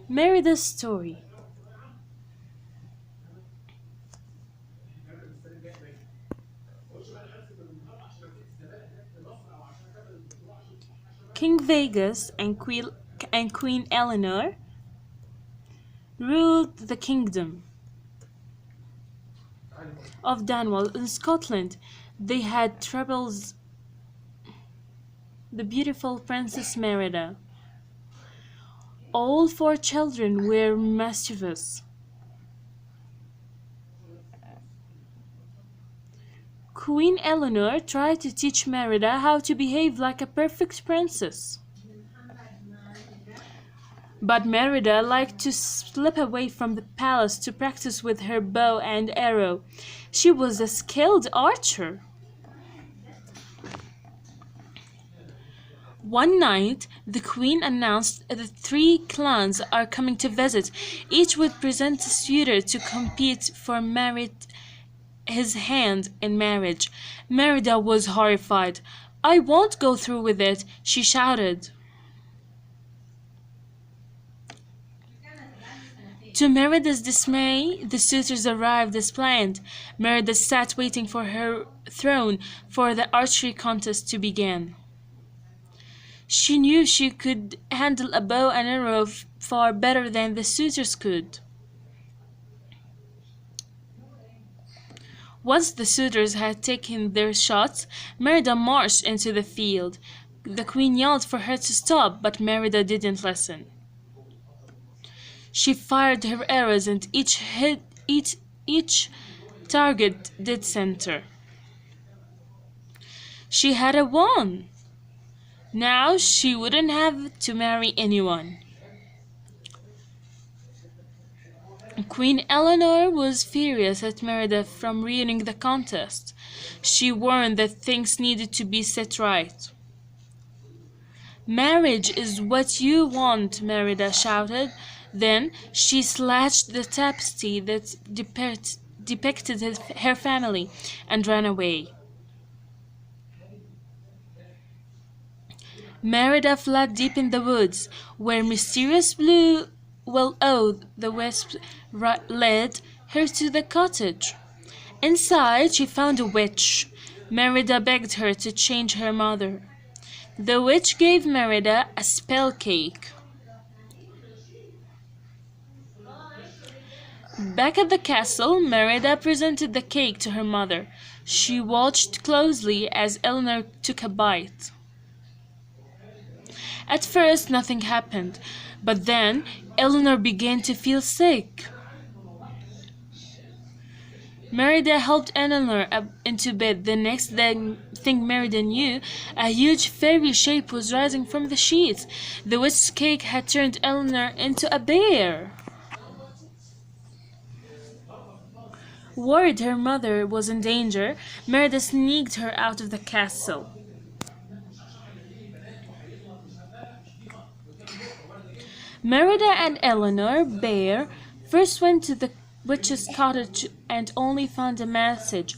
Merida's story. King Vegas and Queen Eleanor ruled the kingdom of Danwell in Scotland. They had troubles. The beautiful Princess Merida. All four children were mischievous. Queen Eleanor tried to teach Merida how to behave like a perfect princess. But Merida liked to slip away from the palace to practice with her bow and arrow. She was a skilled archer. One night, the queen announced that three clans are coming to visit. Each would present a suitor to compete for his hand in marriage. Merida was horrified. "I won't go through with it," she shouted. To Merida's dismay, the suitors arrived as planned. Merida sat waiting for her throne for the archery contest to begin. She knew she could handle a bow and arrow far better than the suitors could. Once the suitors had taken their shots, Merida marched into the field. The queen yelled for her to stop, but Merida didn't listen. She fired her arrows and each target did center. She had won. Now she wouldn't have to marry anyone. Queen Eleanor was furious at Merida for ruining the contest. She warned that things needed to be set right. "Marriage is what you want," Merida shouted. Then she slashed the tapestry that depicted her family and ran away. Merida fled deep in the woods, where mysterious blue the wisp led her to the cottage. Inside, she found a witch. Merida begged her to change her mother. The witch gave Merida a spell cake. Back at the castle, Merida presented the cake to her mother. She watched closely as Eleanor took a bite. At first, nothing happened, but then Eleanor began to feel sick. Merida helped Eleanor up into bed. The next thing Merida knew, a huge fairy shape was rising from the sheets. The witch's cake had turned Eleanor into a bear. Worried her mother was in danger, Merida sneaked her out of the castle. Merida and Eleanor Bear first went to the witch's cottage and only found a message.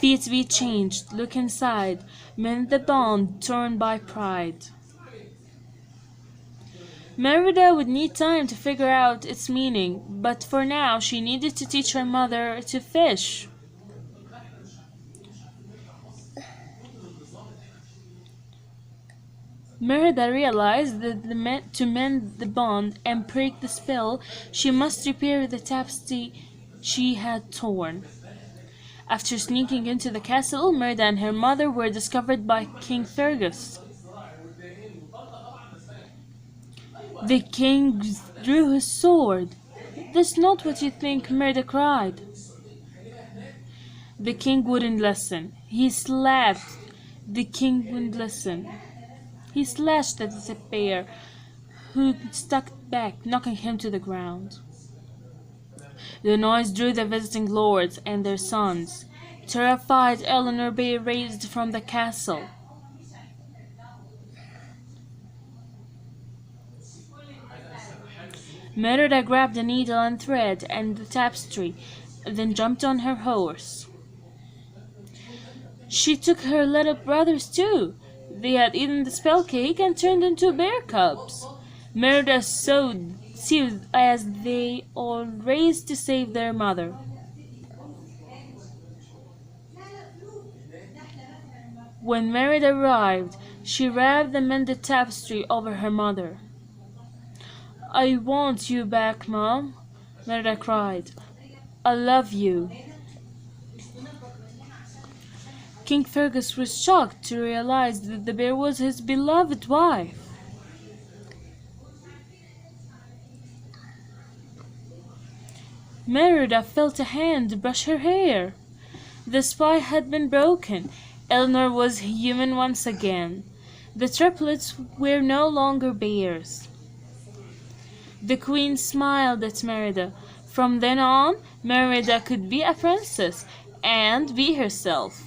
"Feet be changed, look inside, mend the bond torn by pride." Merida would need time to figure out its meaning, but for now she needed to teach her mother to fish. Merida realized that to mend the bond and break the spell, she must repair the tapestry she had torn. After sneaking into the castle, Merida and her mother were discovered by King Fergus. The king drew his sword. "That's not what you think," Merida cried. The king wouldn't listen. He slapped. The king wouldn't listen. He slashed at the bear, who stuck back, knocking him to the ground. The noise drew the visiting lords and their sons. Terrified, Eleanor Bear raced from the castle. Merida grabbed a needle and thread and the tapestry, then jumped on her horse. She took her little brothers too. They had eaten the spell cake and turned into bear cubs. Merida sewed soothed as they all raced to save their mother. When Merida arrived, she wrapped the mended tapestry over her mother. "I want you back, Mom," Merida cried. "I love you." King Fergus was shocked to realize that the bear was his beloved wife. Merida felt a hand brush her hair. The spy had been broken. Eleanor was human once again. The triplets were no longer bears. The queen smiled at Merida. From then on, Merida could be a princess and be herself.